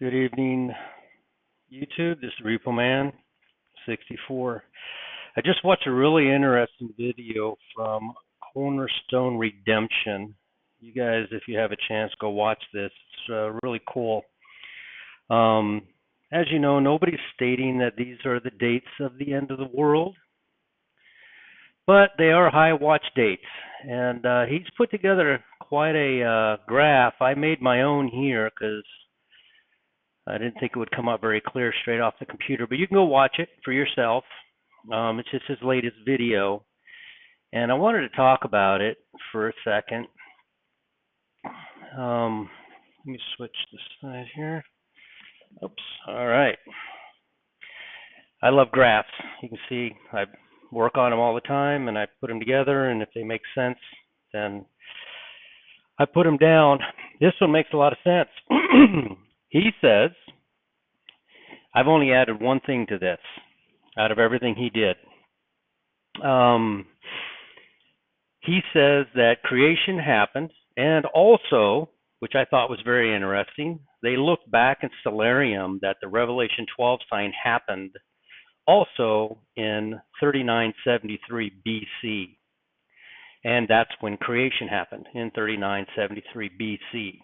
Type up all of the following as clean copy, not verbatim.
Good evening, YouTube. This is Repo Man 64. I just watched a really interesting video from Cornerstone Redemption. You guys, if you have a chance, go watch this. It's really cool. As you know, nobody's stating that these are the dates of the end of the world, but they are high watch dates. And he's put together quite a graph. I made my own here because I didn't think it would come up very clear straight off the computer, but you can go watch it for yourself. It's just his latest video, and I wanted to talk about it for a second. Let me switch the slide here. Oops. All right. I love graphs. You can see I work on them all the time, and I put them together, and if they make sense, then I put them down. This one makes a lot of sense. He says, I've only added one thing to this out of everything he did. He says that creation happened, and also, which I thought was very interesting, they looked back in Stellarium that the Revelation 12 sign happened also in 3973 BC. And that's when creation happened, in 3973 BC.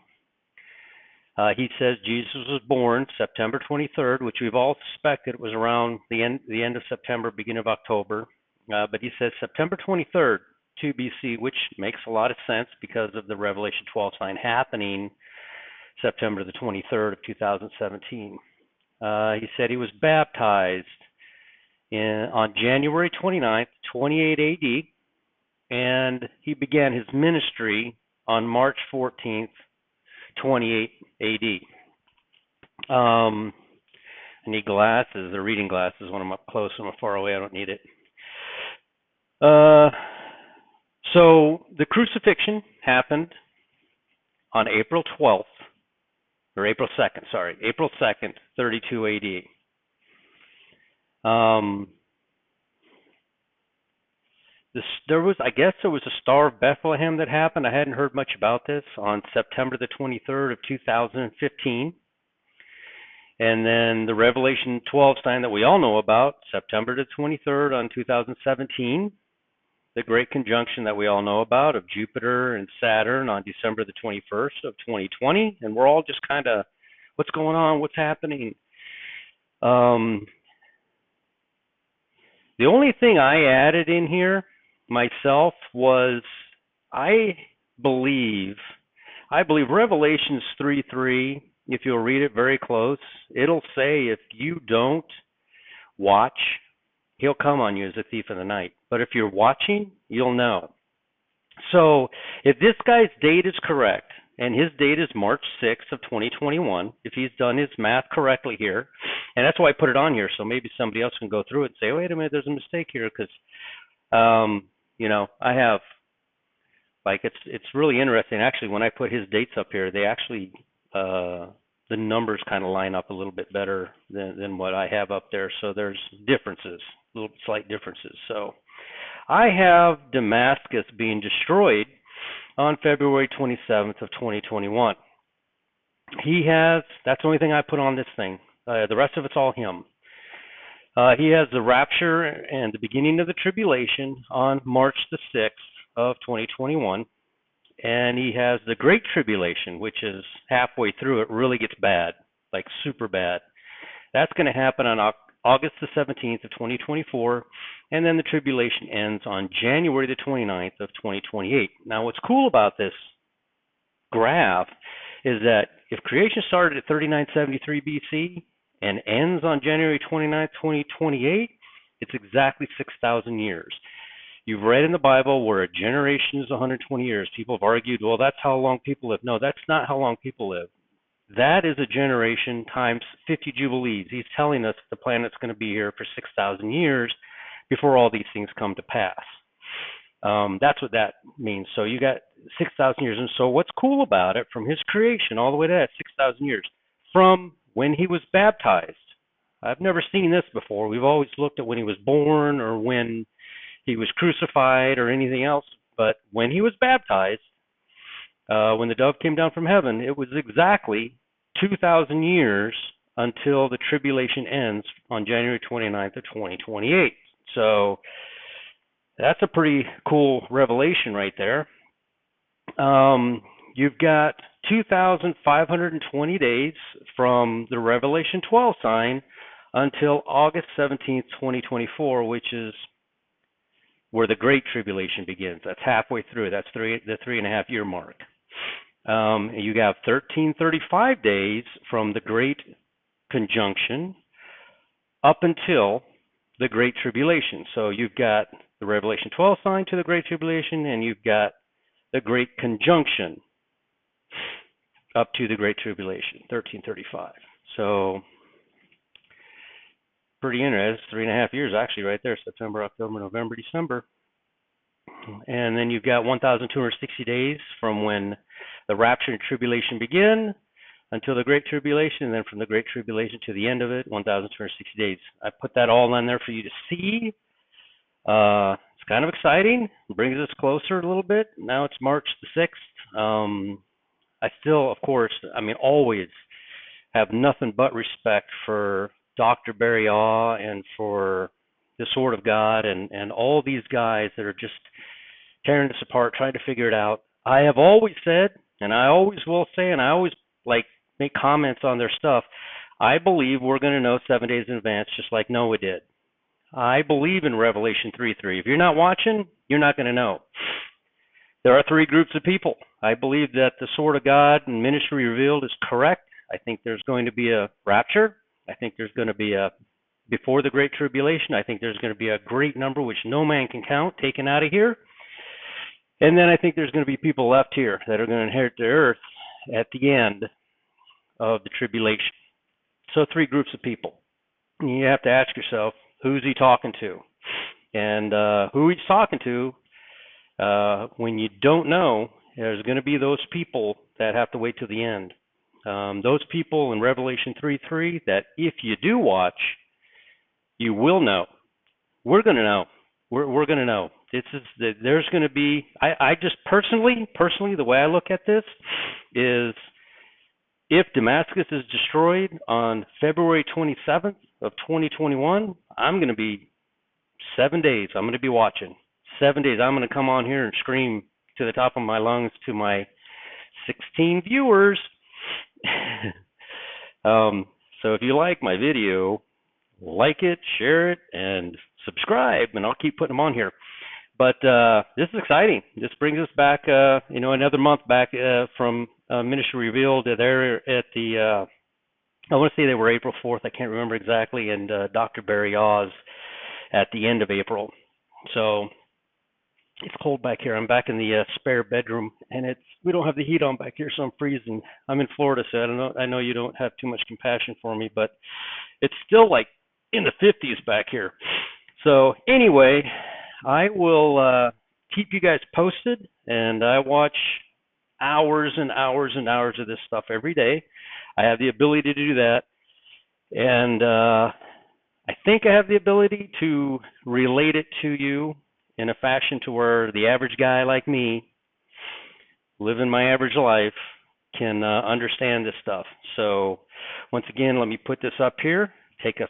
He says Jesus was born September 23rd, which we've all suspected was around the end of September, beginning of October. But he says September 23rd, 2 BC, which makes a lot of sense because of the Revelation 12 sign happening September the 23rd of 2017. He said he was baptized on January 29th, 28 AD, and he began his ministry on March 14th, 28 AD. I need glasses. They're reading glasses. When I'm up close and I'm far away, I don't need it. So the crucifixion happened on April 12th, or April 2nd, sorry, April 2nd, 32 AD. There was a Star of Bethlehem that happened. I hadn't heard much about this on September the 23rd of 2015. And then the Revelation 12 sign that we all know about, September the 23rd on 2017. The great conjunction that we all know about of Jupiter and Saturn on December the 21st of 2020. And we're all just kind of, what's going on? What's happening? The only thing I added in here myself was I believe Revelations 3:3, if you'll read it very close, it'll say if you don't watch, he'll come on you as a thief in the night. But if you're watching, you'll know. So if this guy's date is correct, and his date is March 6th of 2021, if he's done his math correctly here, and that's why I put it on here, so maybe somebody else can go through it and say, wait a minute, there's a mistake here, because I have, it's really interesting. Actually, when I put his dates up here, they actually, the numbers kind of line up a little bit better than what I have up there. So there's differences, little slight differences. So I have Damascus being destroyed on February 27th of 2021. That's the only thing I put on this thing. The rest of it's all him. He has the rapture and the beginning of the tribulation on March the 6th of 2021. And he has the Great Tribulation, which is halfway through. It really gets bad, like super bad. That's going to happen on August the 17th of 2024. And then the tribulation ends on January the 29th of 2028. Now, what's cool about this graph is that if creation started at 3973 BC, and ends on January 29th, 2028, it's exactly 6,000 years. You've read in the Bible where a generation is 120 years. People have argued, well, that's how long people live. No, that's not how long people live. That is a generation times 50 jubilees. He's telling us the planet's going to be here for 6,000 years before all these things come to pass. That's what that means. So you got 6,000 years. And so what's cool about it, from his creation all the way to that 6,000 years, from when he was baptized. I've never seen this before. We've always looked at when he was born or when he was crucified or anything else. But when he was baptized, when the dove came down from heaven, it was exactly 2,000 years until the tribulation ends on January 29th of 2028. So that's a pretty cool revelation right there. You've got 2,520 days from the Revelation 12 sign until August 17th, 2024, which is where the Great Tribulation begins. That's halfway through. That's the 3.5-year mark. You got 1,335 days from the Great Conjunction up until the Great Tribulation. So you've got the Revelation 12 sign to the Great Tribulation, and you've got the Great Conjunction up to the Great Tribulation, 1335. So pretty interesting. 3.5 years actually right there, September, October, November, December. And then you've got 1,260 days from when the rapture and tribulation begin until the Great Tribulation, and then from the Great Tribulation to the end of it, 1,260 days. I put that all in there for you to see. It's kind of exciting. It brings us closer a little bit. Now it's March the 6th. I still, of course, always have nothing but respect for Dr. Barry Awe and for the Sword of God and all these guys that are just tearing this apart, trying to figure it out. I have always said, and I always will say, and I always make comments on their stuff, I believe we're going to know 7 days in advance, just like Noah did. I believe in Revelation 3:3. If you're not watching, you're not going to know. There are 3 groups of people. I believe that the Sword of God and ministry revealed is correct. I think there's going to be a rapture. I think there's going to be before the Great Tribulation, I think there's going to be a great number which no man can count taken out of here. And then I think there's going to be people left here that are going to inherit the earth at the end of the tribulation. So 3 groups of people. And you have to ask yourself, who's he talking to? And who he's talking to, when you don't know, there's going to be those people that have to wait till the end. Those people in Revelation 3:3 that if you do watch, you will know. We're going to know. We're going to know. There's going to be, I just personally, the way I look at this is if Damascus is destroyed on February 27th of 2021, I'm going to be 7 days. I'm going to be watching. 7 days. I'm going to come on here and scream to the top of my lungs to my 16 viewers. So if you like my video, like it, share it, and subscribe, and I'll keep putting them on here. But this is exciting. This brings us back, another month back from Ministry Revealed. They're at the, I want to say they were April 4th. I can't remember exactly. And Dr. Barry Oz at the end of April. So it's cold back here. I'm back in the spare bedroom, and we don't have the heat on back here, so I'm freezing. I'm in Florida, so I know you don't have too much compassion for me, but it's still like in the 50s back here. So anyway, I will keep you guys posted, and I watch hours and hours and hours of this stuff every day. I have the ability to do that, and I think I have the ability to relate it to you in a fashion to where the average guy like me, living my average life, can understand this stuff. So once again, let me put this up here. Take a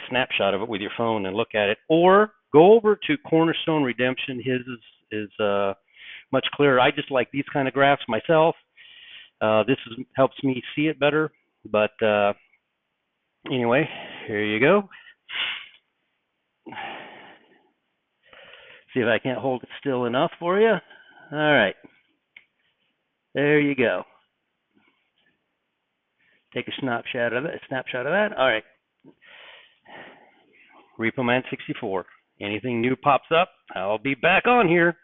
snapshot of it with your phone and look at it, or go over to Cornerstone Redemption. His is much clearer. I just like these kind of graphs myself. Helps me see it better. But anyway, here you go. See if I can't hold it still enough for you. All right. There you go. Take a snapshot of that. All right. Repo Man 64. Anything new pops up, I'll be back on here.